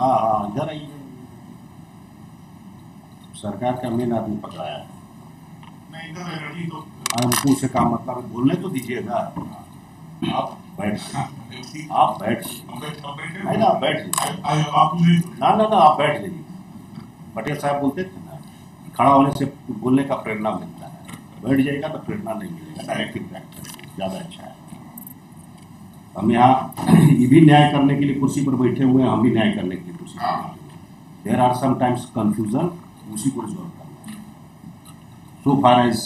हाँ हाँ, इधर आइए। सरकार का मेन आदमी पकड़ाया है। हमको उससे काम मतलब है, बोलने तो दीजिएगा। आप बैठ आप बैठ नहीं ना, आप बैठ ना ना ना, आप बैठ जाइए। पटेल साहब बोलते थे ना, खड़ा होने से बोलने का प्रेरणा मिलता है, बैठ जाएगा तो प्रेरणा नहीं मिलेगा। डायरेक्ट इम्पैक्ट ज़्यादा अच्छा है। हम यहाँ ये भी न्याय करने के लिए कुर्सी पर बैठे हुए हैं, हम भी न्याय करने के लिए कुर्सी पर बैठे हुए हैं। देयर आर समटाइम्स कंफ्यूजन, उसी को रिजॉल्व करना है। So far as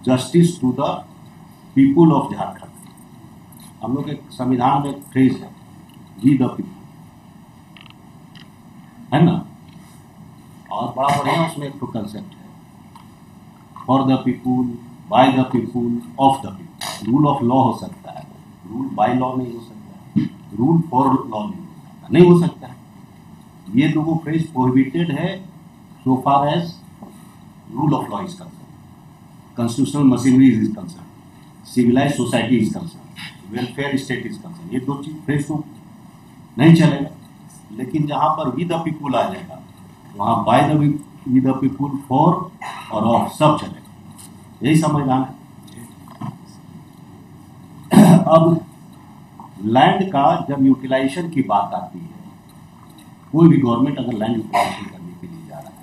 justice to the people of Jharkhand, हम लोग के संविधान में एक फ्रेज है, वी द पीपुल, है ना, और बड़ा बढ़िया उसमें एक तो कंसेप्ट है, for the people, by the people, of the people. Rule of law हो सकता है, रूल बाय लॉ नहीं हो सकता है, रूल फॉर लॉ नहीं हो सकता है। ये दोनों फ्रेज प्रोहिबिटेड है so far as rule of law is concern, constitutional machinery is concern, civilize society is concern, welfare state is concern. ये दो चीज फ्रेज तो नहीं चलेगा। लेकिन जहां पर वी द पीपुल आ जाएगा, वहां by the we the people, for और ऑफ सब चलेगा। यही संविधान है। अब लैंड का जब यूटिलाइजेशन की बात आती है, कोई भी गवर्नमेंट अगर लैंड यूटिलाइजेशन करने के लिए जा रहा है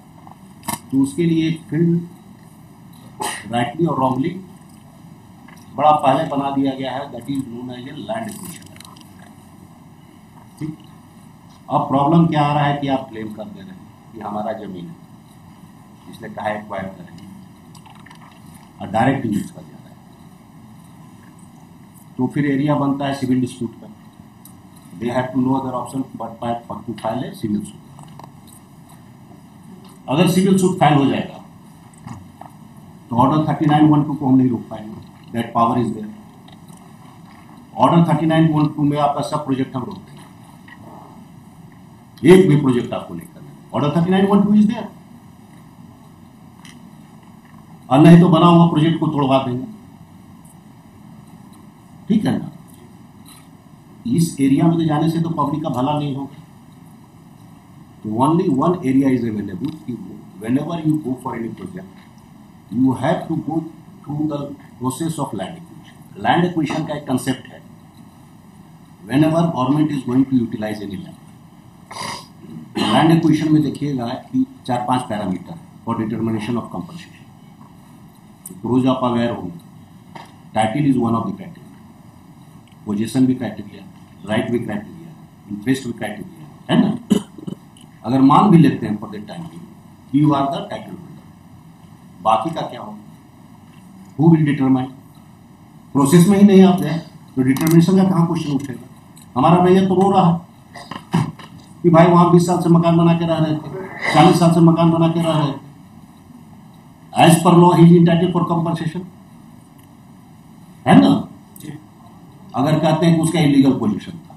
तो उसके लिए एक फील्ड राइटली और रॉन्गली बड़ा पहले बना दिया गया है, that is known as a land acquisition. ठीक। अब प्रॉब्लम क्या आ रहा है कि आप क्लेम कर दे रहे हैं कि हमारा जमीन है, इसने कहा एक्वायर करेंगे और डायरेक्ट यूज कर जा रहा है, तो फिर एरिया बनता है सिविल डिस्प्यूट का। They have to no other option but to file a civil suit. अगर सिविल सूट फाइल हो जाएगा तो ऑर्डर 3912 को हम नहीं रोक पाएंगे, that power is there. Order 3912 में आपका सब प्रोजेक्ट हम रोक देंगे, एक भी प्रोजेक्ट आपको नहीं करना। ऑर्डर 3912 इज देयर, और नहीं तो बना हुआ प्रोजेक्ट को तोड़वा देंगे। ठीक है ना। इस एरिया में जाने से तो पब्लिक का भला नहीं होगा। तो only one area is available. Whenever you go for any project you have to go through the process of land acquisition. Land acquisition का एक कंसेप्ट है, whenever government is going to utilise any land. Land acquisition में देखिएगा कि 4-5 parameter for determination of compensation. रोज आप aware होंगे, title is one of the criteria, position भी क्राइटेरिया, राइट भी क्राइटेरिया, इंटरेस्ट भी क्राइटेरिया, है ना। अगर मान भी लेते हैं फॉर द टाइम कि you are the title holder, बाकी का क्या होगा, हु विल डिटरमाइन। प्रोसेस में ही नहीं आप जाए तो डिटर्मिनेशन का कहाँ क्वेश्चन उठेगा। हमारा भैया तो रो रहा है कि भाई वहां 20 साल से मकान बना के रह रहे थे, 40 साल से मकान बना के रह रहे थे, as per law he is entitled for compensation, है ना। अगर कहते हैं कि उसका इलीगल पोजीशन था,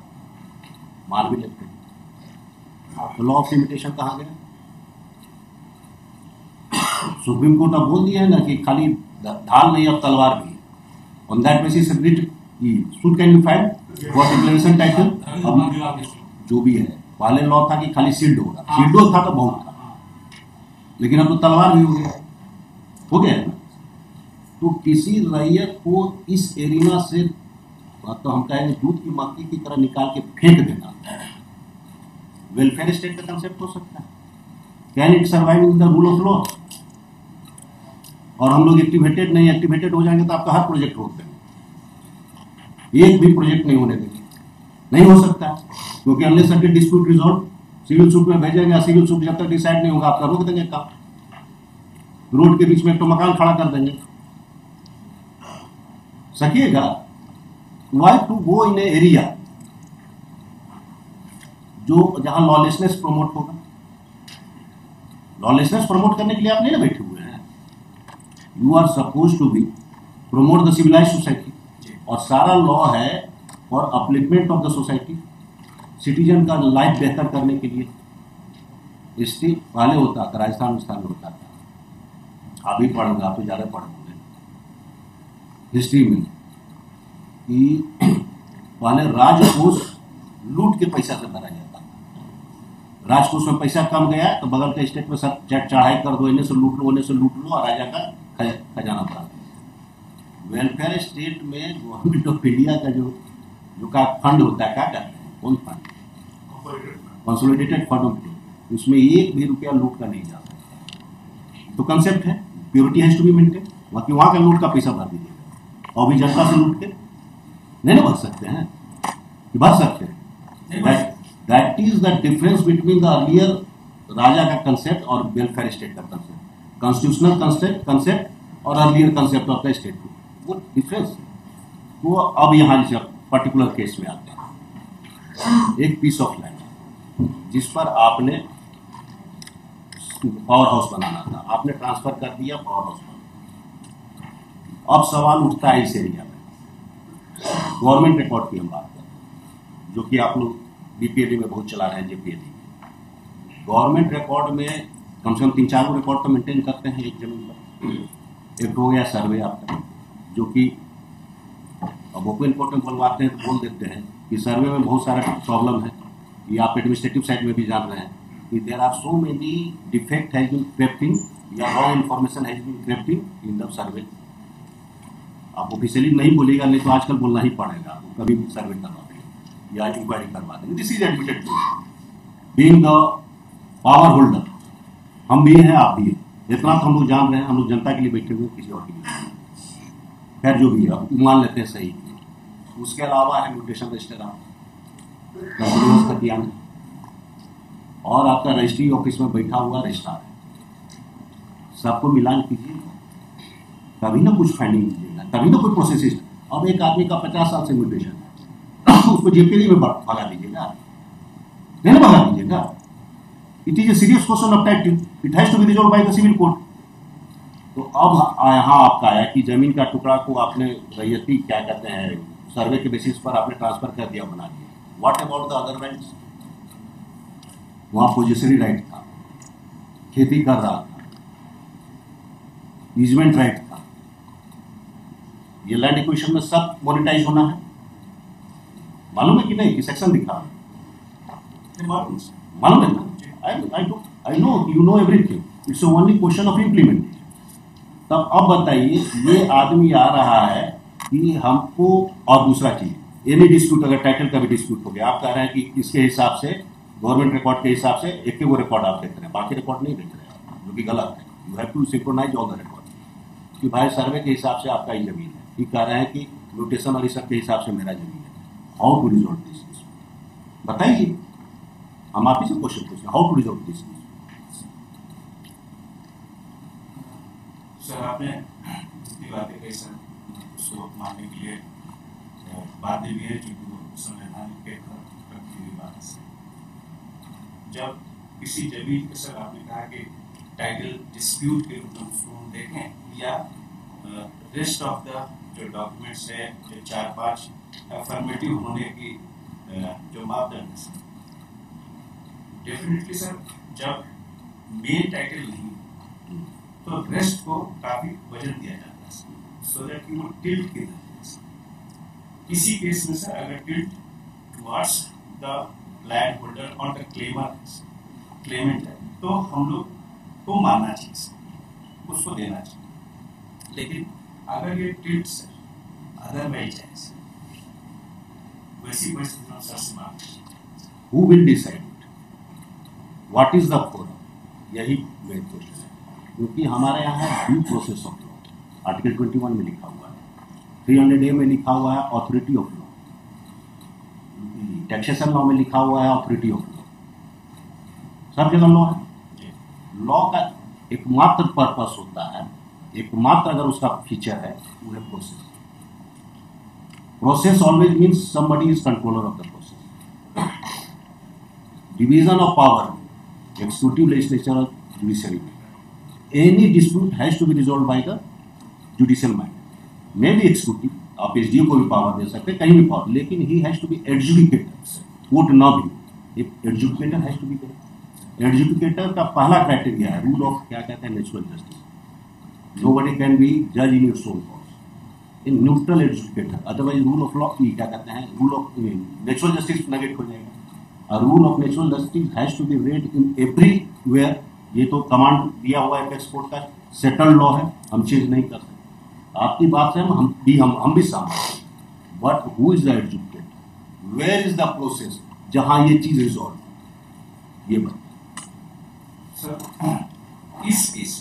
मार भी लेते हैं, तो लॉ ऑफ लिमिटेशन कहाँ गया। सुप्रीम कोर्ट अब बोल दिया है ना कि खाली ढाल नहीं अब तलवार भी है। On that basis suit can be filed for declaration title. अब जो भी है, पहले लॉ था कि खाली सील्ड होगा, सील्ड था तो बहुत था, लेकिन अब तो तलवार भी हो गया है ना। तो किसी रैयत को इस एरिया से, तो हम कहेंगे दूध की मक्खी की तरह निकाल के फेंक देना, वेलफेयर स्टेट का कंसेप्ट हो सकता है। Can it survive in the rule of law. और हम लोग एक्टिवेटेड नहीं, एक्टिवेटेड हो जाएंगे तो आपका हर प्रोजेक्ट रोक देंगे, एक भी प्रोजेक्ट नहीं होने देंगे। नहीं हो सकता, क्योंकि unless certain dispute resolve civil suit में भेजेंगे, सिविल सूट जब तक डिसाइड नहीं होगा आपका रोक देंगे काम। रोड के बीच में एक तो मकान खड़ा कर देंगे, सकिएगा। Why to go in a area जो जहां लॉलेसनेस प्रमोट होगा। लॉलेसनेस प्रमोट करने के लिए आप नहीं ना बैठे हुए हैं, you are suppose to be promote the civilise society, और सारा लॉ है for upliftment of the society, citizen का लाइफ बेहतर करने के लिए। हिस्ट्री पहले होता था, राजस्थान में होता था, आप भी पढ़ोगे, आप तो ज़्यादा पढ़ोगे हिस्ट्री में, कि पहले राजकोष लूट के पैसा से भरा जाता था, राजकोष में पैसा कम गया तो बगल के स्टेट में सब चढ़ाई कर दो, इन्हें से लूट लो, उन्हें से लूट लो, और राजा का खजाना बढ़ा दो। वेलफेयर स्टेट में गवर्नमेंट ऑफ इंडिया का जो का फंड होता है, क्या कहते हैं, कौन फंड, कंसोलिडेटेड फंड, उसमें एक भी रुपया लूट का नहीं जा सकता। तो कंसेप्ट है purity has to be maintain. बाकी वहां का लूट का पैसा भर दीजिएगा, और भी जनता से लूट के नहीं ना भर सकते हैं, कि भर सकते हैं। That is the difference between the earlier raja का कंसेप्ट और वेलफेयर स्टेट का कंसेप्ट, कॉन्स्टिट्यूशनल कंसेप्ट और earlier concept of the state, वो डिफरेंस है। वो अब यहाँ जैसे पर्टिकुलर केस में आते हैं, एक पीस ऑफ लैंड जिस पर आपने पावर हाउस बनाना था, आपने ट्रांसफर कर दिया, पावर हाउस बना। अब सवाल उठता है इस एरिया में, गवर्नमेंट रिकॉर्ड की हम बात करते हैं, जो कि आप लोग बीपीएलडी में बहुत चला रहे हैं, जेपीएलडी में। गवर्नमेंट रिकॉर्ड में कम से कम 3-4 रिकॉर्ड तो मेंटेन करते हैं एक जमीन पर। एक हो गया सर्वे आपका, जो कि अब ओपन कोर्ट में बोलवाते हैं तो बोल देते हैं कि सर्वे में बहुत सारा प्रॉब्लम है। ये आप एडमिनिस्ट्रेटिव साइड में भी जान रहे हैं कि there are so many defect has been crept in, या wrong information has been crept in the survey. आप ऑफिशियली नहीं बोलेगा, नहीं तो आजकल बोलना ही पड़ेगा, आपको कभी भी सर्वे करवा देंगे या इंक्वायरी करवा देंगे। This is admitted to being the power holder. हम भी हैं, आप भी हैं, इतना तो हम लोग जान रहे हैं। हम लोग जनता के लिए बैठे हुए, किसी और के लिए। खैर जो भी है मान लेते हैं सही। उसके अलावा है म्यूटेशन रजिस्टर का ज्ञान, और आपका रजिस्ट्री ऑफिस में बैठा हुआ रजिस्ट्रार है। सबको मिलान कीजिए, तभी ना कुछ फाइंडिंग कीजिएगा, तभी ना कोई प्रोसेस। अब एक आदमी का 50 साल से म्यूटेशन है, उसको जेपीएलडी में भगा दीजिएगा, नहीं ना भगा दीजिएगा। It is a serious question of title, it has to be resolve by the civil court. तो अब यहाँ आपका है कि जमीन का टुकड़ा को आपने रैयती क्या कहते हैं, सर्वे के बेसिस पर आपने ट्रांसफर कर दिया, बना दिया। What about the other rights? वहां पोजेसरी राइट था, खेती कर रहा था, ईजमेंट राइट था। ये लैंड एक्विजिशन में सब मोनेटाइज होना है, मालूम है कि नहीं? कि सेक्शन दिखा मालूम है ना? I know you know everything. It's only question of implementation. तब अब बताइए, ये आदमी आ रहा है कि हमको, और दूसरा चीज, एनी डिस्प्यूट, अगर टाइटल का भी डिस्प्यूट हो गया, आप कह रहे हैं कि इसके हिसाब से, गवर्नमेंट रिकॉर्ड के हिसाब से एक वो रिकॉर्ड आप देख रहे हैं, बाकी रिकॉर्ड नहीं देख रहे हैं, जो कि गलत है। You have to synchronize all the record कि भाई सर्वे के हिसाब से आपका ही जमीन है, ये कह रहे हैं कि म्यूटेशन और इस सब के हिसाब से मेरा जमीन है। How to resolve this? बताइए, हम आप ही से क्वेश्चन पूछते हैं, how to resolve this? Sir आपने जितनी बातें कही सर, उसको मानने के लिए बातें भी है, क्योंकि वो संवैधानिक के प्रति बात से। जब किसी जमीन के, सर आपने कहा कि टाइटल डिस्प्यूट के रूप में उसको देखें, या रेस्ट ऑफ द जो डॉक्यूमेंट्स है, जो 4-5 अफर्मेटिव होने की जो मापदंड है, डेफिनेटली सर, जब मेन टाइटल नहीं तो रेस्ट को काफी वजन दिया जाता है, सो दैट कि वो टिल्ट के अंदर। किसी केस में सर अगर tilt towards the land holder और द क्लेमेंट है, तो हम लोग को मानना चाहिए, उसको देना चाहिए। लेकिन अगर ये टिल्ट सर अदरवाइज है, वैसी परिस्थिति में सर से मांग, who will decide what is the forum? यही मेन क्वेश्चन है, क्योंकि हमारे यहाँ है due process of law, article 21 में लिखा हुआ है, 300A में लिखा हुआ है authority of law, taxation law में लिखा हुआ है ऑथोरिटी ऑफ लॉ, सब जगह लॉ है। लॉ का एकमात्र पर्पस होता है, एकमात्र अगर उसका फीचर है, वो है process. Process always means somebody is controller of the process. Division of power, executive, legislature or judiciary. Any dispute has to be resolved by the judicial mind. Maybe executive, आप SDO को भी power दे सकते हैं, कहीं भी power, लेकिन he has to be adjudicator, court ना भी, adjudicator has to be there. Adjudicator का पहला क्राइटेरिया है रूल ऑफ, क्या कहते हैं, natural justice. Nobody can be जज in your own cause, in neutral adjudicator, otherwise rule of law, क्या कहते हैं, rule of natural justice negate हो जाएगा। A rule of natural justice has to be read in everywhere. ये तो command दिया हुआ है एपेक्स कोर्ट का, सेटल्ड लॉ है, हम चेंज नहीं कर सकते। आपकी बात से हम भी सहमत, but who is the adjudicated, where is the process जहां ये चीज रिजॉल्व, ये बात सर इस केस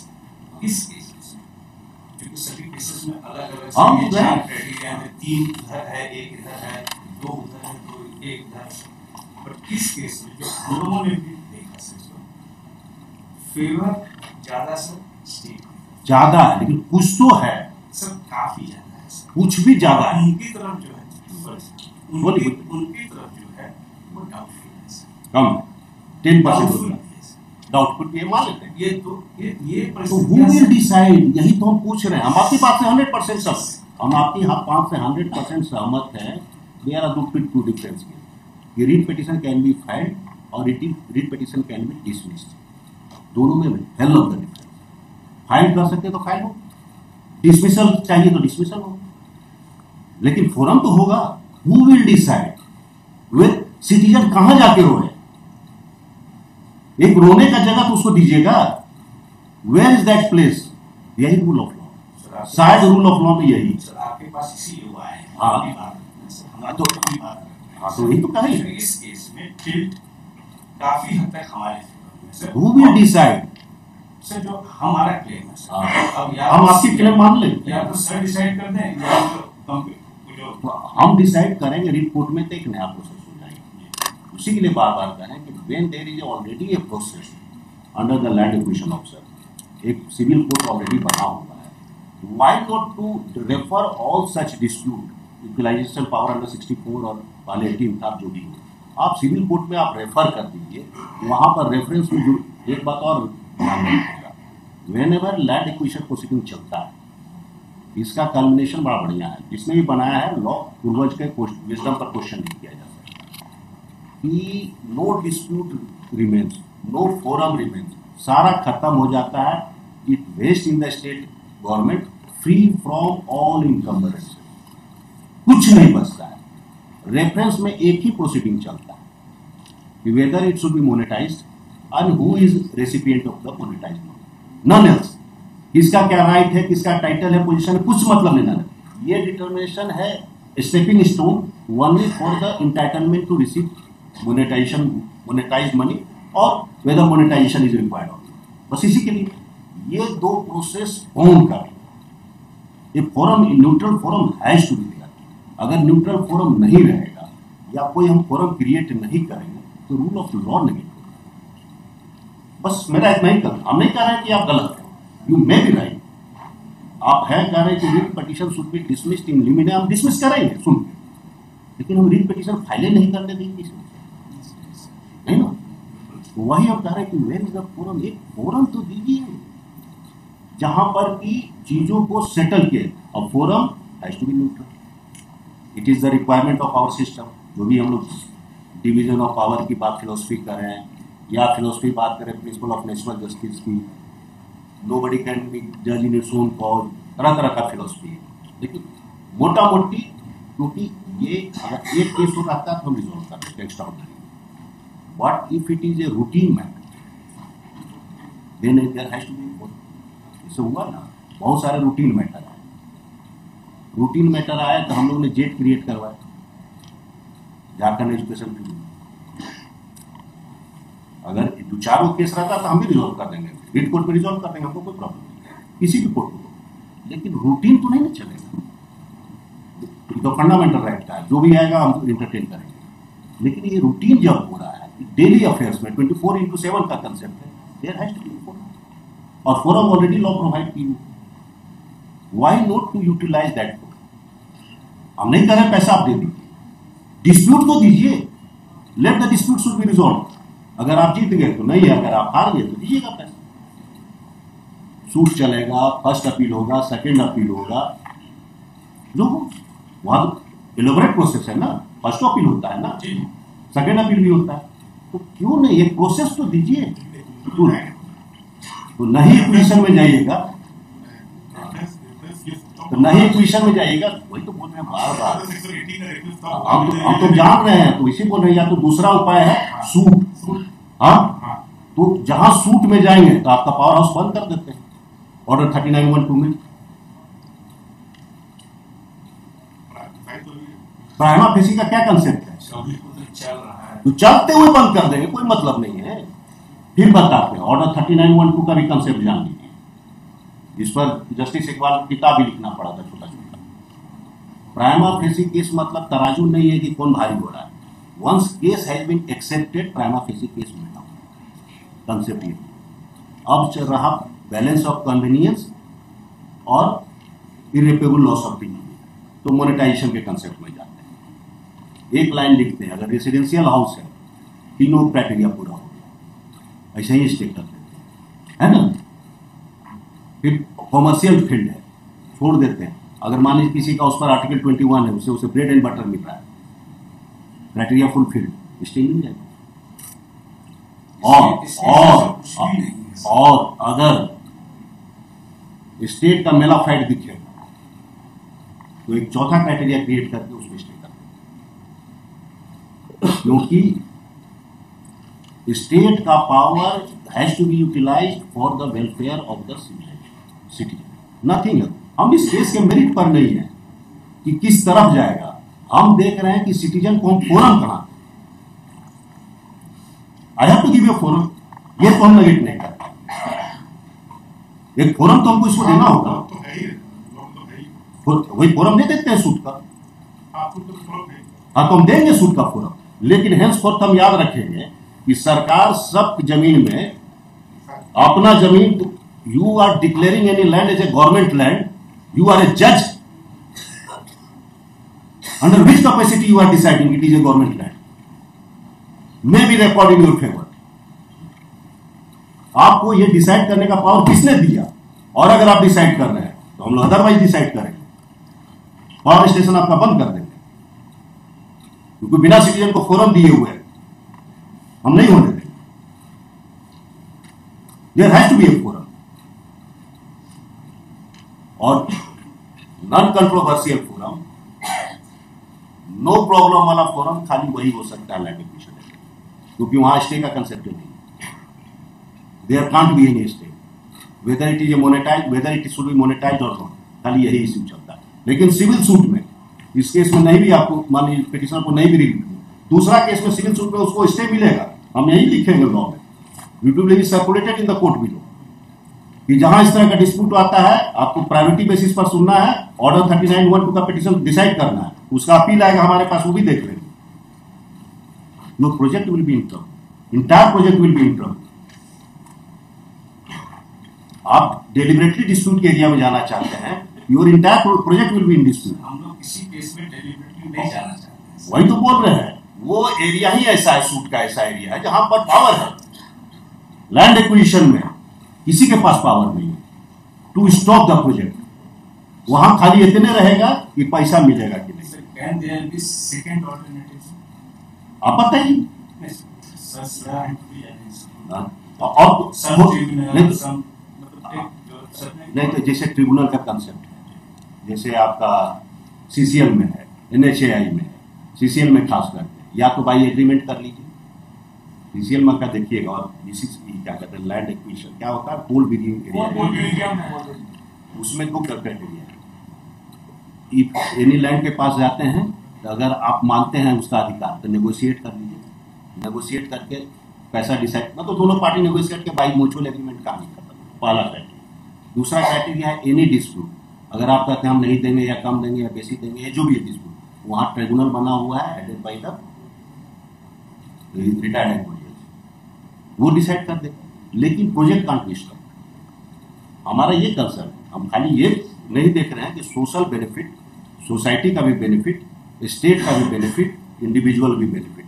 क्योंकि सभी केसेस में अलग-अलग क्राइटेरिया है, 3 इधर है, 1 इधर है, 2 उधर है, 2 1 इधर, बट इस केस में जो हम लोगों ने भी देखा सर, फेवर ज्यादा सर स्टेट ज्यादा है, लेकिन कुछ तो है सर, काफी ज्यादा है सर, कुछ भी ज्यादा है। उनकी तरफ जो है उनकी तरफ जो है वो डाउटफुल है सर, कम 10% डाउटफुल, ये मान लेते हैं। ये तो who will decide, यही तो हम पूछ रहे हैं। हम आपकी बात से 100% सहमत, हम आपकी बात से 100% सहमत हैं। There are two difference here, writ petition can be filed और writ petition can be dismissed, दोनों में hell of the difference. File कर सकते तो फाइल हो, डिसमिसल चाहिए तो डिसमिसल हो, लेकिन फोरम तो होगा। Who will decide, way citizen कहां जाके रोए, एक रोने का जगह तो उसको दीजिएगा, वेयर इज दैट प्लेस, यही रूल ऑफ लॉ, शायद रूल ऑफ लॉ में यही। सर आपके पास इसी हुआ है, हाँ तो यही तो कहें, इस केस में टिल्ट काफी हद तक हमारे sir, who will decide, sir जो हमारा क्लेम है सर, अब हम आपकी क्लेम मान लें, या तो सर डिसाइड कर दें या जो हम डिसाइड करेंगे, रिपोर्ट में तो एक नया प्रोसेस हो जाएगा। उसी के लिए बार बार करें कि when there is already a process under the land acquisition officer, एक सिविल कोर्ट ऑलरेडी बना हुआ है, why not to refer all such dispute, utilization power under 64 और वाले 18 था जो भी हो, आप सिविल कोर्ट में आप रेफर कर दीजिए, वहां पर रेफरेंस में जो एक बात और ध्यान रखिएगा, when ever land acquisition proceeding चलता है, इसका कल्मिनेशन बड़ा बढ़िया है, जिसने भी बनाया है लॉ पूर्वज के विजडम पर क्वेश्चन नहीं किया जा सकता कि no dispute remains, no forum remains, सारा खत्म हो जाता है, it vest in the state government free from all encumbrance, कुछ नहीं बचता है। रेफरेंस में एक ही प्रोसीडिंग चलता है, whether it should be monetized and who is recipient of the monetized money, none else. किसका क्या राइट है, किसका टाइटल है, पोजीशन है, कुछ मतलब नहीं ना, ये डिटर्मिनेशन है stepping stone only for the entitlement to receive monetized money और वेदर मोनेटाइजेशन इज रिक्वायर्ड, बस इसी के लिए ये दो प्रोसेस ऑन कर। ये forum, neutral forum has to be there. अगर न्यूट्रल फोरम नहीं रहेगा या कोई हम फोरम क्रिएट नहीं करेंगे तो रूल ऑफ लॉ नहीं होगा। बस मेरा इतना ही कर, हम नहीं कह रहे हैं कि आप गलत हैं, यू मे बी राइट, आप हैं कह रहे हैं कि writ petition should be dismissed in limine, हम डिसमिस करेंगे सुन के, लेकिन हम रीट पिटीशन फाइलें नहीं करने देंगे, नहीं ना। तो वही हम कह रहे हैं कि वेयर इज द फोरम, एक फोरम तो दीजिए जहां पर की चीजों को सेटल किए। अब forum has to be neutral, it is the requirement of our system. जो भी हम लोग डिवीजन ऑफ पावर की बात फिलोसफी कर रहे हैं या फिलोसफी बात करें प्रिंसिपल ऑफ नेचुरल जस्टिस की, नोबडी कैन बी जज इन इट्स ओन कॉज, तरह तरह का फिलोसफी है, लेकिन मोटा मोटी क्योंकि ये अगर एक केस हो रहता है तो हम रिजॉल्व कर सकते हैं extraordinary, but if it is a routine matter then there has to be forum. इससे हुआ ना, बहुत सारे रूटीन मैटर आए, रूटीन मैटर आए तो हम लोग ने जेट क्रिएट करवाया, झारखंड एजुकेशन के लिए। अगर दो चारों केस रहता तो हम भी रिजॉल्व कर देंगे, रीट कोर्ट में रिजॉल्व कर देंगे, हमको कोई प्रॉब्लम नहीं, किसी भी कोर्ट में, लेकिन रूटीन तो नहीं ना चलेगा। तो फंडामेंटल राइट का है, जो भी आएगा हम इंटरटेन करेंगे, लेकिन ये रूटीन जब हो रहा है डेली अफेयर्स में 24/7 का कंसेप्ट है, there has to be forum, और फोरम ऑलरेडी लॉ प्रोवाइड की, why not to utilize that forum. हम नहीं कर रहे पैसा आप दे दीजिए, डिस्प्यूट तो दीजिए, let the dispute should be resolve. अगर आप जीत गए तो नहीं है, अगर आप हार गए तो दीजिएगा पैसा, सूट चलेगा, फर्स्ट अपील होगा, सेकंड अपील होगा, जो वहां तो एलोबरेट प्रोसेस है ना, फर्स्ट अपील होता है ना, सेकंड अपील भी होता है, तो क्यों नहीं एक प्रोसेस तो दीजिए। तो नहीं पोजीशन में जाइएगा, तो नहीं एक्विजिशन में जाइएगा, वही तो बोल रहे हैं बार बार। सेक्शन 80 का रेफरेंस तो हम तो जान रहे हैं, तो इसी बोल रहे हैं। या तो दूसरा उपाय है सूट। हाँ, तो जहां सूट में जाएंगे तो आपका पावर हाउस बंद कर देते हैं ऑर्डर 3912 में। प्राइमा फेसी का क्या कंसेप्ट है? चल रहा है तो चलते हुए बंद कर देंगे, कोई मतलब नहीं है। फिर बताते हैं ऑर्डर 3912 का भी कंसेप्ट जान लीजिए। इस पर जस्टिस इकबाल की किताब भी लिखना पड़ा था, छोटा छोटा। प्राइमा फेसी केस मतलब तराजू नहीं है कि कौन भारी हो रहा है। Once case has been accepted, prima facie case में कंसेप्ट ये। अब चल रहा बैलेंस ऑफ कन्वीनियंस और इरेपेबल लॉस ऑफ डिग्निटी, तो मोनेटाइजेशन के कंसेप्ट में जाते हैं। एक लाइन लिखते हैं, अगर रेसिडेंशियल हाउस है, तीनों क्राइटेरिया पूरा हो गया, ऐसे ही स्टे कर देते हैं, है ना। फिर कॉमर्शियल फील्ड है, छोड़ देते हैं। अगर मान लीजिए किसी का उस पर आर्टिकल 21 है, उसे ब्रेड एंड बटर मिल रहा है, क्राइटेरिया फुलफिल्ड, स्टे मिल जाएगा। और अगर स्टेट का मेलाफाइड दिखेगा तो एक चौथा क्राइटेरिया क्रिएट करके उसमें स्टे कर दें, क्योंकि स्टेट का power has to be utilized for the welfare of the citizen, nothing. हम इस केस के मेरिट पर नहीं है कि किस तरफ जाएगा, हम देख रहे हैं कि सिटीजन को हम फोरम कहां, I have to give you forum, ये तो हम नेगेट नहीं करते। एक फोरम तो हमको इसको देना होगा, वही फोरम दे देते हैं सूट का। हाँ, तो हम देंगे सूट का फोरम, लेकिन हेंसफोर्थ हम याद रखेंगे कि सरकार सब जमीन में अपना जमीन, you are declaring any land as a government land, you are a जज under which capacity you are deciding it is a government land, may be record in your favour. आपको ये डिसाइड करने का पावर किसने दिया? और अगर आप डिसाइड कर रहे हैं तो हम लोग अदरवाइज डिसाइड करेंगे, पावर स्टेशन आपका बंद कर देंगे, क्योंकि बिना सिटीजन को फोरम दिए हुए हम नहीं होने देंगे। There has to be a forum, और non controversial forum, no problem वाला फोरम खाली वही हो सकता है लैंड एक्विजिशन, क्योंकि वहां स्टे का कंसेप्ट नहीं है। There can't be any stay, whether it is a monetize, whether it should be monetize और नॉट, खाली यही इश्यू चलता है। लेकिन सिविल सूट में, इस केस में नहीं भी आपको मान लीजिए पिटिशनर को नहीं भी रिव्यू, दूसरा केस में सिविल सूट में उसको स्टे मिलेगा, हम यही लिखेंगे लॉ में, it will be circulated in the court below, कि जहां इस तरह का डिस्प्यूट आता है आपको प्रायोरिटी बेसिस पर सुनना है, ऑर्डर 3912 का पिटिशन डिसाइड करना है, उसका अपील आएगा हमारे पास, वो भी देख लेंगे। Your project will be in trouble, entire project will be in trouble. आप डेलिबरेटली डिस्प्यूट के एरिया में जाना चाहते हैं, your entire project will be in dispute. हम लोग किसी केस में डेलिबरेटली नहीं जाना चाहते, वही तो बोल रहे हैं, वो एरिया ही ऐसा है, सूट का ऐसा एरिया है जहां पर पावर है। लैंड एक्विजिशन में किसी के पास पावर नहीं है टू स्टॉप द प्रोजेक्ट, वहां खाली इतने रहेगा कि पैसा मिलेगा कि नहीं। Can there be second alternative? आप बताइए। और नहीं तो जैसे ट्रिब्यूनल का कंसेप्ट है, जैसे आपका सीसीएल में है, एनएचएआई में है, सीसीएल में खास करके या तो बाई एग्रीमेंट कर लीजिए, सीसीएल में का देखिएगा, और क्या कहते हैं लैंड एक्विजिशन क्या होता है, पोल बिल्डिंग एरिया, उसमें दो क्राइटेरिया है। एनी लैंड के पास जाते हैं तो अगर आप मानते हैं उसका अधिकार तो नेगोशिएट कर लीजिए, नेगोशिएट करके पैसा डिसाइड, मतलब दोनों पार्टी नेगोशिएट के बाई म्यूचुअल एग्रीमेंट काम करता है, पहला क्राइटेरिया। दूसरा क्राइटेरिया है एनी डिस्प्यूट, अगर आप कहते हैं हम नहीं देंगे या कम देंगे या बेसी देंगे, या जो भी है डिस्प्यूट, वहाँ ट्रिब्यूनल बना हुआ है headed by the retired high court जज, वो डिसाइड कर दे। लेकिन प्रोजेक्ट कांट बी स्टॉप। हमारा ये कंसर्न है, हम खाली ये नहीं देख रहे हैं कि सोशल बेनिफिट, सोसाइटी का भी बेनिफिट, स्टेट का भी बेनिफिट, इंडिविजुअल भी बेनिफिट,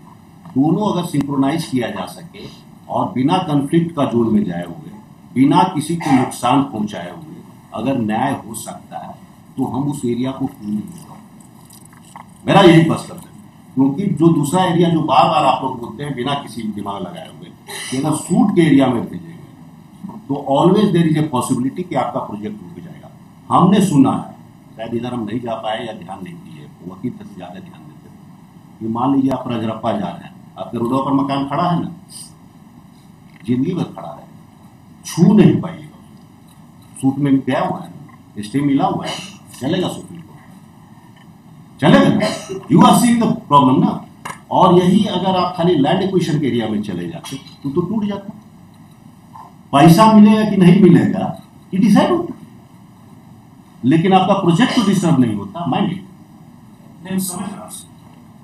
दोनों अगर सिंक्रोनाइज किया जा सके और बिना कन्फ्लिक्ट का जोन में जाए हुए, बिना किसी को नुकसान पहुंचाए हुए अगर न्याय हो सकता है तो हम उस एरिया को क्यों नहीं लेंगे। मेरा यही प्रश्न है, क्योंकि जो दूसरा एरिया जो बार बार आप लोग बोलते हैं बिना किसी दिमाग लगाए हुए कि अगर सूट के एरिया में भेजेंगे तो always there is a possibility कि आपका प्रोजेक्ट रुक जाएगा। हमने सुना है शायद इधर हम नहीं जा पाए या ध्यान नहीं दिए, वकील से ज़्यादा ध्यान देते थे। कि मान लीजिए आप रजरप्पा जा रहे हैं, आपके रोडों पर मकान खड़ा है ना, जिंदगी भर खड़ा है, छू नहीं पाइएगा, सूट में गया हुआ है, स्टे मिला हुआ है, चलेगा सुप्रीम कोर्ट, चलेगा ना। You are seeing the problem ना। और यही अगर आप खाली लैंड एक्विजिशन के एरिया में चले जाते तो टूट जाता। पैसा मिलेगा कि नहीं मिलेगा ये डिसाइड होता, लेकिन आपका प्रोजेक्ट तो डिस्टर्ब नहीं होता। माइंड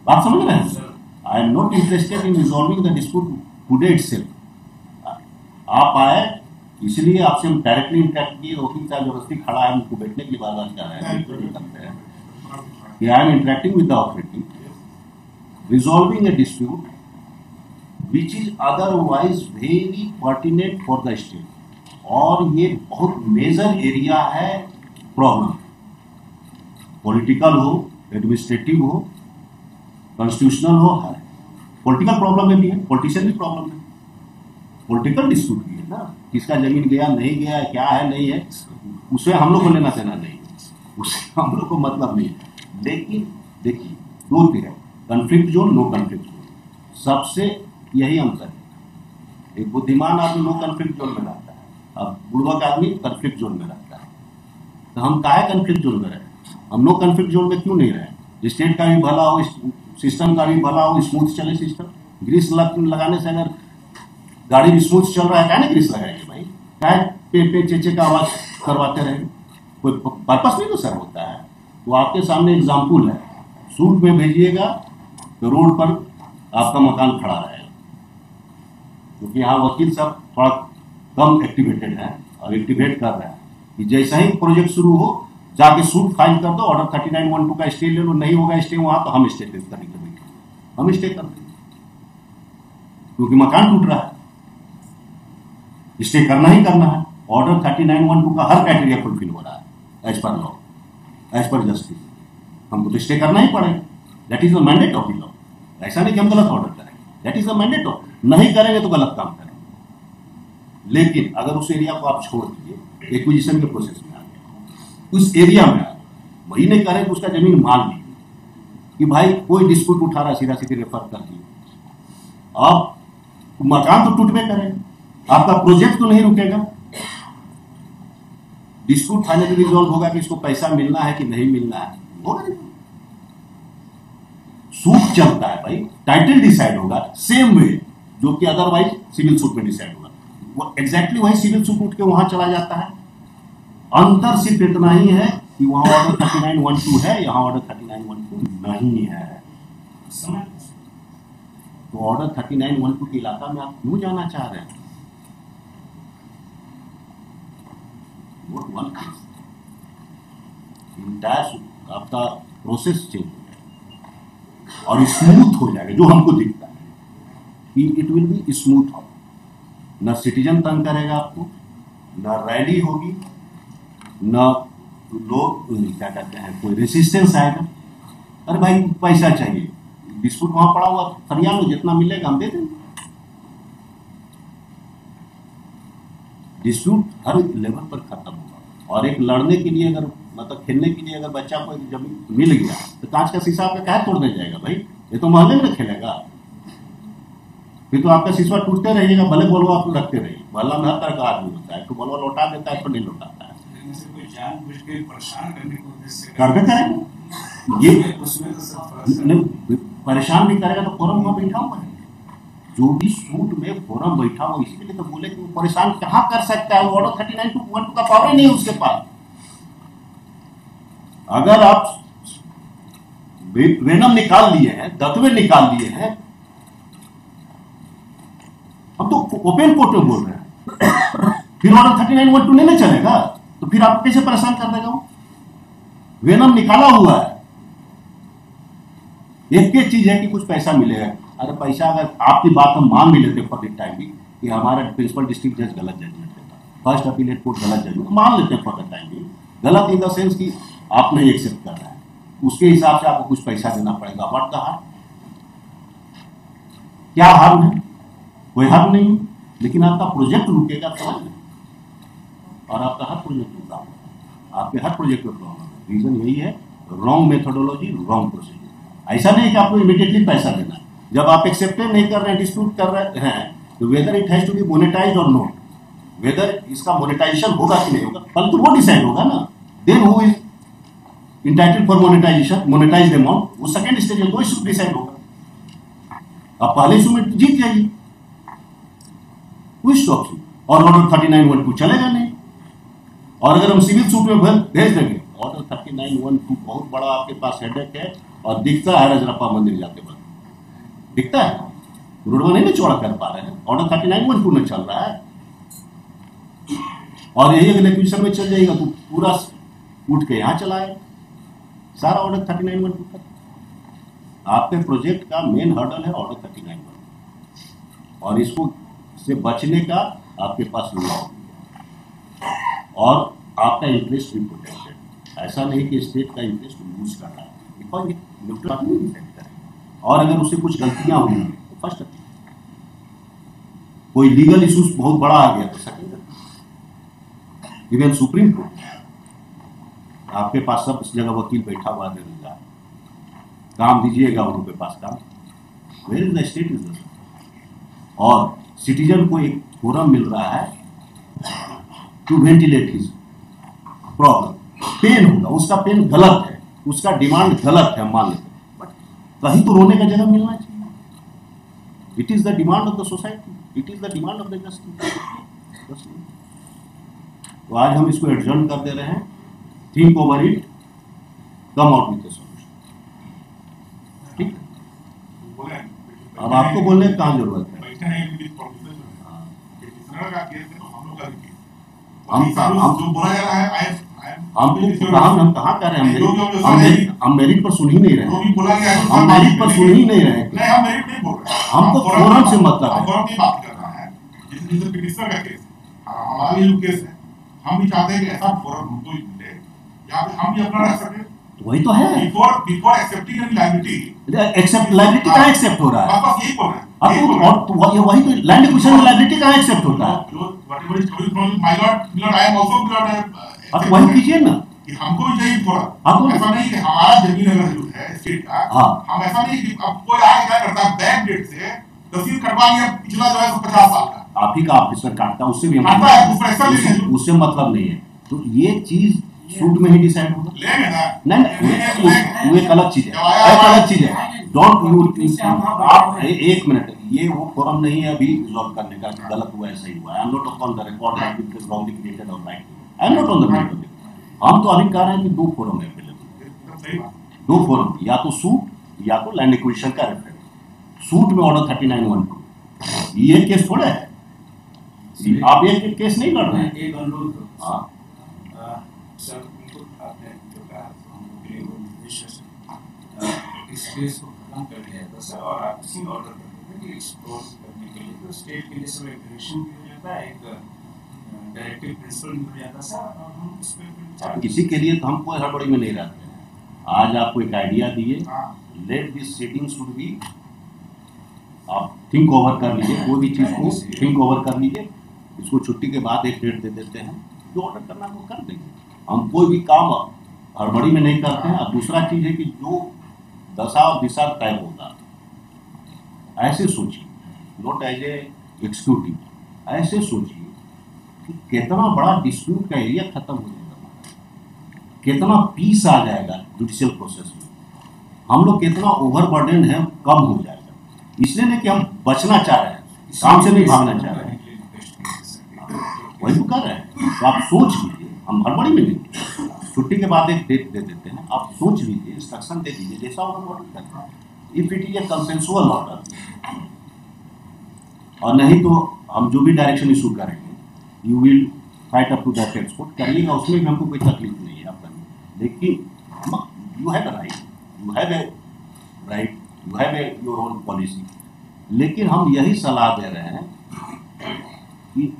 बात समझ रहे हैं? आई am not interested in resolving the dispute today itself. आप आए इसलिए आपसे हम डायरेक्टली इंटरेक्ट किए, वकील साहब जबरदस्ती खड़ा है, उनको बैठने के लिए बात कर रहे हैं कि I am interacting with the authority resolving a dispute which is otherwise very pertinent for the state। और ये बहुत मेजर एरिया है प्रॉब्लम, पॉलिटिकल हो, एडमिनिस्ट्रेटिव हो, कॉन्स्टिट्यूशनल हो, है पॉलिटिकल प्रॉब्लम में भी है, पॉलिटिशियन भी प्रॉब्लम है, पॉलिटिकल डिस्प्यूट भी है ना, किसका जमीन गया नहीं गया, क्या है नहीं है, उससे हम लोग को लेना देना नहीं है, उससे हम लोग को मतलब नहीं है। लेकिन देखिए दो है, conflict zone, no conflict zone, सबसे यही अंतर है। एक बुद्धिमान आदमी नो कन्फ्लिक्ट जोन में रहता है, अब बुढ़वा आदमी कन्फ्लिक्ट जोन में रहता है। तो हम काहे कन्फ्लिक्ट जोन में रहे? हम नो कन्फ्लिक्ट जोन में क्यों नहीं रहे? स्टेट का भी भला हो, सिस्टम का भी भला हो, स्मूथ चले सिस्टम। ग्रीस लगाने से अगर गाड़ी भी स्मूथ चल रहा है, क्या ना ग्रीस लगाएंगे भाई? क्या पे पे चेचे का आवाज करवाते रहेंगे? कोई पर्पस नहीं तो सर होता है। वो आपके सामने एग्जाम्पल है, सूट में भेजिएगा तो रोड पर आपका मकान खड़ा रहेगा, क्योंकि यहाँ वकील साहब थोड़ा कम एक्टिवेटेड है और एक्टिवेट कर रहे हैं कि जैसा ही प्रोजेक्ट शुरू हो जाके सूट फाइल कर दो, ऑर्डर 3912 का स्टे ले लो, नहीं होगा स्टे वहां तो हम स्टे करने के लिए हम स्टे कर देंगे, क्योंकि मकान टूट रहा है, स्टे करना ही करना है। ऑर्डर 3912 का हर क्राइटेरिया फुलफिल हो रहा है as per law, as per justice, हमको तो स्टे करना ही पड़ेगा। That is the mandate of the law. ऐसा नहीं कि हम गलत ऑर्डर करेंगे, that is the mandate of, नहीं करेंगे तो गलत काम करेंगे। लेकिन अगर उस एरिया को आप छोड़ दीजिए, एक्विजिशन के प्रोसेस में आ गए, उस एरिया में आ गए, वही नहीं करें तो उसका जमीन मान लीजिए कि भाई कोई डिस्प्यूट उठा रहा, सीधा सीधे रेफर कर दिए, अब मकान तो टूटने करेगा, आपका प्रोजेक्ट तो नहीं रुकेगा। डिस्प्यूट फाइनली रिजॉल्व होगा कि इसको पैसा मिलना है कि नहीं मिलना है, होगा नहीं। सूट चलता है भाई, टाइटल डिसाइड होगा सेम वे जो कि अदरवाइज सिविल सूट में डिसाइड होगा, वो एग्जैक्टली वही सिविल सूट उठ के वहां चला जाता है। अंतर सिर्फ इतना ही है कि वहां ऑर्डर 3912 है, यहां ऑर्डर 3912 नहीं है। तो ऑर्डर 3912 के इलाका में आप क्यों जाना चाह रहे हैं? आपका प्रोसेस चेंज और स्मूथ हो जाएगा, जो हमको दिखता है कि इट विल बी स्मूथ। हो न सिटीजन तंग करेगा आपको, न रैली होगी, न लोग क्या कहते हैं कोई रेसिस्टेंस आएगा। अरे भाई पैसा चाहिए, डिस्प्यूट वहां पड़ा हुआ फरिया लो, जितना मिलेगा हम दे देंगे। डिस्प्यूट हर लेवल पर खत्म होगा। और एक लड़ने के लिए अगर मतलब खेलने के लिए अगर बच्चा को जमीन मिल गया तो कांच का शीशा आपका क्या तोड़ने जाएगा भाई? ये तो मोहल्ले में खेलेगा, फिर तो आपका शीशा टूटते रहिएगा, भले बोलो आप रखते रहिए। मोहल्ला में हर तरह का आदमी होता है, तो बोलो लौटा देता है, तो नहीं लौटाता है, कर देता है ये परेशान भी करेगा। तो फोरम में बैठा हुआ है, जो भी सूट में फोरम बैठा हुआ, इसलिए तो बोले कि वो परेशान कहाँ कर सकता है, ऑर्डर 3912 का पावर नहीं है उसके पास। अगर आप वेनम निकाल लिए हैं, दत्वे निकाल लिए हैं, हम तो ओपन कोर्ट में बोल रहे हैं, फिर ऑर्डर 3912 नहीं चलेगा तो फिर आप कैसे परेशान कर देगा? वो वेनम निकाला हुआ है। एक ही चीज है कि कुछ पैसा मिलेगा। अरे पैसा अगर आपकी बात हम मान भी लेते फॉर द टाइम भी कि हमारा प्रिंसिपल डिस्ट्रिक्ट जज गलत जजमेंट देता, फर्स्ट अपीलेट कोर्ट गलत जजमेंट मान लेते हैं फॉर द टाइम भी, गलत इन द सेंस कि आप नहीं एक्सेप्ट कर रहे हैं, उसके हिसाब से आपको कुछ पैसा देना पड़ेगा। What the harm? क्या हार्म है? कोई हार्म नहीं, लेकिन आपका प्रोजेक्ट रुकेगा तो, और आपका हर प्रोजेक्ट रुका, आपके हर प्रोजेक्ट में प्रॉब्लम है। रीजन यही है, रॉन्ग मेथोडोलॉजी, रॉन्ग प्रोसीजर। ऐसा नहीं कि आपको इमीडिएटली पैसा देना है। जब आप एक्सेप्ट नहीं कर रहे हैं, डिस्प्यूट कर रहे हैं, तो whether it has to be monetize और नॉट, वेदर इसका मोनेटाइजेशन होगा कि नहीं होगा, कल तो वो डिसाइड होगा ना। Then who is entitled for monetization, monetized amount, वो सेकंड स्टेज है, वो इशू डिसाइड होगा। आप पहले इशू में जीत जाइए, कोई स्टॉप यू, और ऑर्डर 3912 चलेगा नहीं। और अगर हम सिविल सूट में भेज देंगे, ऑर्डर 3912 बहुत बड़ा आपके पास हेडेक है, और दिखता है रजरप्पा मंदिर जाते वक्त, दिखता है, रोडवा नहीं चौड़ा कर पा रहे हैं, ऑर्डर 3912 में चल रहा है। और यही अगले क्वेश्चन में चल जाएगा तो पूरा उठ के यहाँ चला है, सारा ऑर्डर 3912 का। आपके प्रोजेक्ट का मेन हर्डल है ऑर्डर 3912, और इसको से बचने का आपके पास लॉ और आपका इंटरेस्ट भी प्रोटेक्टेड। ऐसा नहीं कि स्टेट का इंटरेस्ट लूज कर रहा है, बिकॉज न्यूट्रल नहीं डिसाइड करेगा। और अगर उससे कुछ गलतियां हुई तो फर्स्ट, कोई लीगल इश्यूज बहुत बड़ा आ गया तो सेकंड, इवन सुप्रीम कोर्ट। आपके पास सब इस जगह वकील बैठा हुआ बेरोजगार, काम दीजिएगा उनके पास काम, where is the state is the. और सिटीजन को एक फोरम मिल रहा है to ventilate his problem. Pain होगा, उसका पेन गलत है, उसका डिमांड गलत है, मान लेते, बट कहीं तो रोने का जगह मिलना चाहिए। It is the demand of the society, it is the demand of the justice. तो आज हम इसको एडजर्न कर दे रहे हैं, think over it, come out with the solution. ठीक, अब आपको बोलने की कहाँ जरूरत है? हम कहाँ कर रहे हैं? हम मेरिट पर सुन ही नहीं रहे, हम मेरिट पर सुन ही नहीं रहे। हमको फोरम से मतलब है। हम भी चाहते हैं कि ऐसा फोरम हमको ही मिले, या हम भी अपना रह सके। वही तो है, before accepting any liability. Accept liability कहाँ एक्सेप्ट हो रहा है? बस यही बोल रहे हैं। अब तो वही तो लैंड एक्विजिशन में लायबिलिटी कहाँ एक्सेप्ट होता है? Whatever is coming from my Lord, I am also Lord. आप वही कीजिए ना, कि हमको भी चाहिए फोरम। ऐसा नहीं कि हमारा जमीन अगर जो है स्टेट का, हम ऐसा नहीं कि अब कोई आगे क्या करता है, बैंक डेट से तहसील कटवा लिया पिछला जो है 50 साल का, आप ही का ऑफिसर काटता है, उससे भी उससे मतलब नहीं है। तो ये चीज सूट में ही डिसाइड होगा। नहीं, वो एक अलग चीज है, एक अलग चीज है। डोंट यू, आप एक मिनट, ये वो फोरम नहीं है अभी रिजॉल्व करने का कि गलत हुआ है सही हुआ है। I am not on the record that it is wrongly created और right, I am not on the matter. हम तो अभी कह रहे हैं कि दो फोरम है अवेलेबल, दो फोरम, या तो सूट या तो लैंड एक्विजिशन का रेफरेंस। सूट में ऑर्डर 3912, ये केस थोड़ा है, आप एक केस नहीं कर रहे हैं। एक अनुरोध, हाँ सर, आपने जो कहा इस केस को खत्म कर दिया था सर, और आप इसी ऑर्डर करते थे कि एक्सप्लोर करने के लिए तो स्टेट के लिए सब एक डायरेक्शन भी हो जाता है, एक डायरेक्टिव प्रिंसिपल भी हो जाता सर, और हम इस पर किसी के लिए तो हम कोई हड़बड़ी में नहीं रहते हैं। आज आपको एक आइडिया दिए, let this sitting should be, आप थिंक ओवर कर लीजिए, कोई भी चीज़ को थिंक ओवर कर लीजिए। इसको छुट्टी के बाद एक डेट दे देते हैं, जो ऑर्डर करना वो कर देंगे। हम कोई भी काम हड़बड़ी में नहीं करते हैं। अब दूसरा चीज़ है कि जो दशा और दिशा तय होगा, ऐसे सोचिए, नॉट एज ए एग्जीक्यूटिव, ऐसे सोचिए कि कितना बड़ा डिस्प्यूट का एरिया खत्म हो जाएगा, कितना पीस आ जाएगा जुडिशियल प्रोसेस में, हम लोग कितना ओवरबर्डन है कम हो जाएगा। इसलिए नहीं कि हम बचना चाह रहे हैं, काम से नहीं भागना चाह रहे हैं, वही तो कर रहे हैं। तो आप सोच लीजिए, हम हड़बड़ी में नहीं, छुट्टी के बाद एक डेट दे देते हैं, आप सोच लीजिए, इंस्ट्रक्शन दे दीजिए, जैसा ऑर्डर ऑर्डर करना है। If it is a consensual order, और नहीं तो हम जो भी डायरेक्शन इशू करेंगे, you will fight up to that export करिएगा, उसमें भी हमको कोई तकलीफ नहीं है आपका। लेकिन you have a right, you have a right, you have a your own policy. लेकिन हम यही सलाह दे रहे हैं कि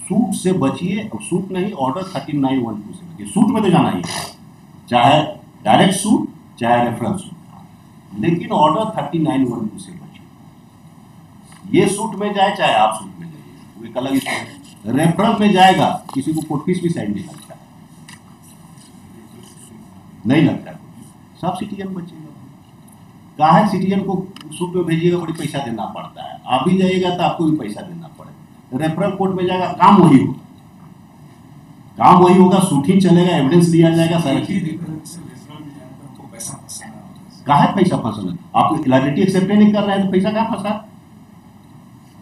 सूट से बचिए, और सूट नहीं, ऑर्डर 3912 से बचिए। सूट में तो जाना ही है, चाहे डायरेक्ट सूट चाहे रेफरेंस सूट, लेकिन ऑर्डर 3912 से बचिए। ये सूट में जाए चाहे आप सूट में जाइए, वो एक अलग है। रेफरेंस में जाएगा, किसी को कोर्ट फीस भी साइन नहीं लगता है। नहीं लगता है, सब सिटीजन बचेगा। कहा है सिटीजन को सूट में भेजिएगा, बड़ी पैसा देना पड़ता है, आप भी जाइएगा तो आपको भी पैसा देना पड़ेगा। रेफरल कोर्ट में जाएगा, काम वही होगा, काम वही होगा, शूटिंग चलेगा, एविडेंस दिया जाएगा, सारा चीज। कहा है पैसा फंसना, आप लाइबिलिटी एक्सेप्ट नहीं कर रहे हैं तो पैसा कहाँ फंसा?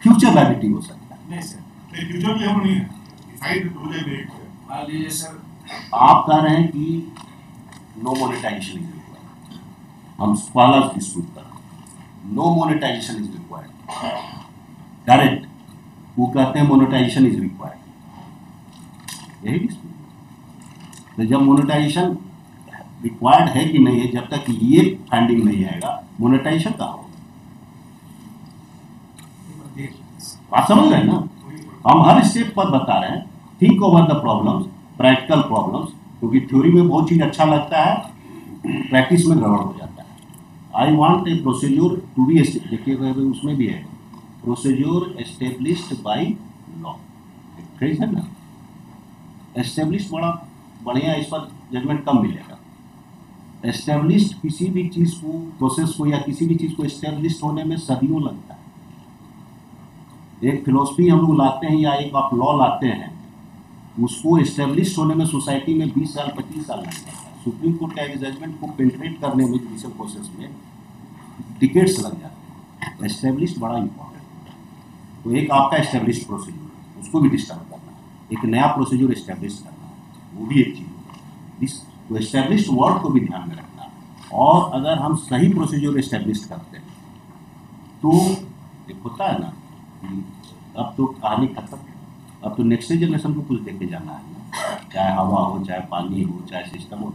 फ्यूचर लाइबिलिटी हो सकता है। नहीं सर, फ्यूचर में हम नहीं है, डिसाइड हो जाए। मान लीजिए सर, आप कह रहे हैं कि नो मोनेटाइजेशन इज रिक्वायर्ड, हम पहला डिस्प्यूट कर रहे हैं, no monetization is required, correct. वो कहते हैं मोनेटाइजेशन इज रिक्वायर्ड, यही डिस्प्यूट। तो जब मोनेटाइजेशन रिक्वायर्ड है कि नहीं है, जब तक ये फाइंडिंग नहीं आएगा, मोनेटाइजेशन कहाँ होगा? बात समझ रहे हैं ना? हम हर स्टेप पर बता रहे हैं, think over the problems, practical problems, क्योंकि थ्योरी में बहुत चीज अच्छा लगता है, प्रैक्टिस में गड़बड़ हो जाता है। I want a procedure to be, देखिएगा उसमें भी है, procedure established by law, phrase है ना, एस्टेब्लिश्ड बड़ा बढ़िया, इस पर जजमेंट कम मिलेगा। एस्टेब्लिश्ड किसी भी चीज को, प्रोसेस को, या किसी भी चीज को एस्टेब्लिश्ड होने में सदियों लगता है। एक फिलोसफी हम लोग लाते हैं या एक आप लॉ लाते हैं, उसको एस्टेब्लिश होने में सोसाइटी में 20 साल 25 साल लग जाता है। सुप्रीम कोर्ट का एक जजमेंट को पेंट्रेट करने में जुडिशियल प्रोसेस में डिकेड्स लग जाते हैं। एस्टेब्लिश बड़ा इंपॉर्टेंट है। तो एक आपका एस्टेब्लिश प्रोसीजर, उसको भी डिस्टर्ब करना है, एक नया प्रोसीजर एस्टेब्लिश करना है, वो भी एक चीज़ है। तो एस्टेब्लिश वर्ड को भी ध्यान में रखना है। और अगर हम सही प्रोसीजर एस्टेब्लिश करते हैं तो एक होता है ना, अब तो कहानी खत्म, अब तो नेक्स्ट जनरेशन को कुछ देके जाना है, चाहे हवा हो, चाहे पानी हो, चाहे सिस्टम हो।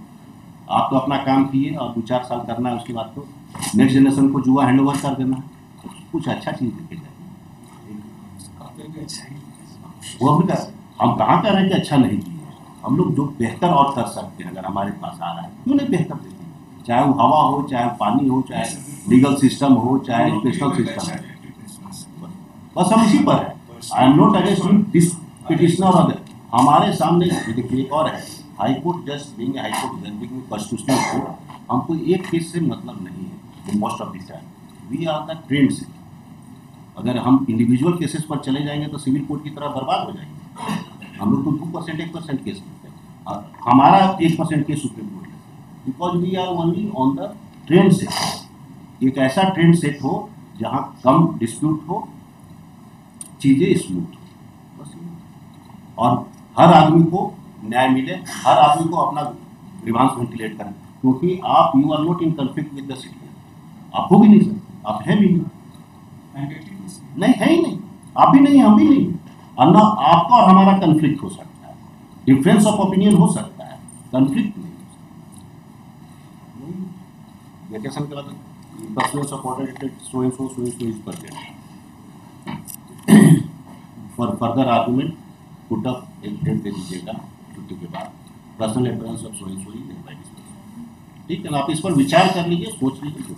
आप तो अपना काम किए और 2-4 साल करना है, उसके बाद तो नेक्स्ट जनरेशन को जुआ हैंड ओवर कर देना है, तो कुछ अच्छा चीज़ देके जाए। वो हम कहाँ कह रहे हैं कि अच्छा नहीं किया, हम लोग जो बेहतर और कर सकते हैं अगर हमारे पास आ रहा है, क्यों नहीं बेहतर देते हैं? चाहे वो हवा हो, चाहे पानी हो, चाहे लीगल सिस्टम हो, चाहे एजुकेशनल सिस्टम हो, बस हम इसी पर है। I am not against this petitioner और अदर। हमारे सामने देखिए एक और है, high court just being high court जज बीइंग कॉन्स्टिट्यूशनल कोर्ट, हमको एक केस से मतलब नहीं है। Most of the time we are the trend से। अगर हम इंडिविजुअल केसेस पर चले जाएंगे तो सिविल कोर्ट की तरह बर्बाद हो जाएंगे। हम लोग तो 2% 1% केस लेते हैं, हमारा 1% केस सुप्रीम कोर्ट है, because we are only on the trend set. एक ऐसा ट्रेंड सेट हो जहाँ कम डिस्प्यूट हो, चीजें स्मूथ हो, बस। और हर आदमी को न्याय मिले, हर आदमी को अपना ग्रीवांस वेंटिलेट करें, क्योंकि आप you are not in conflict with the citizen, आप हो भी नहीं सकते, आप है भी नहीं, है ही नहीं, आप भी नहीं, हम भी नहीं। और ना आपका और हमारा कन्फ्लिक्ट हो सकता है, डिफरेंस ऑफ ओपिनियन हो सकता है, कन्फ्लिक्ट नहीं हो सकता। वेकेशन के बाद pursuance of order so and so is perfect for further argument put up, एक डेट दे दीजिएगा छुट्टी के बाद, personal appearance of so and so, ठीक है ना? आप इस पर विचार कर लीजिए, सोच लीजिए।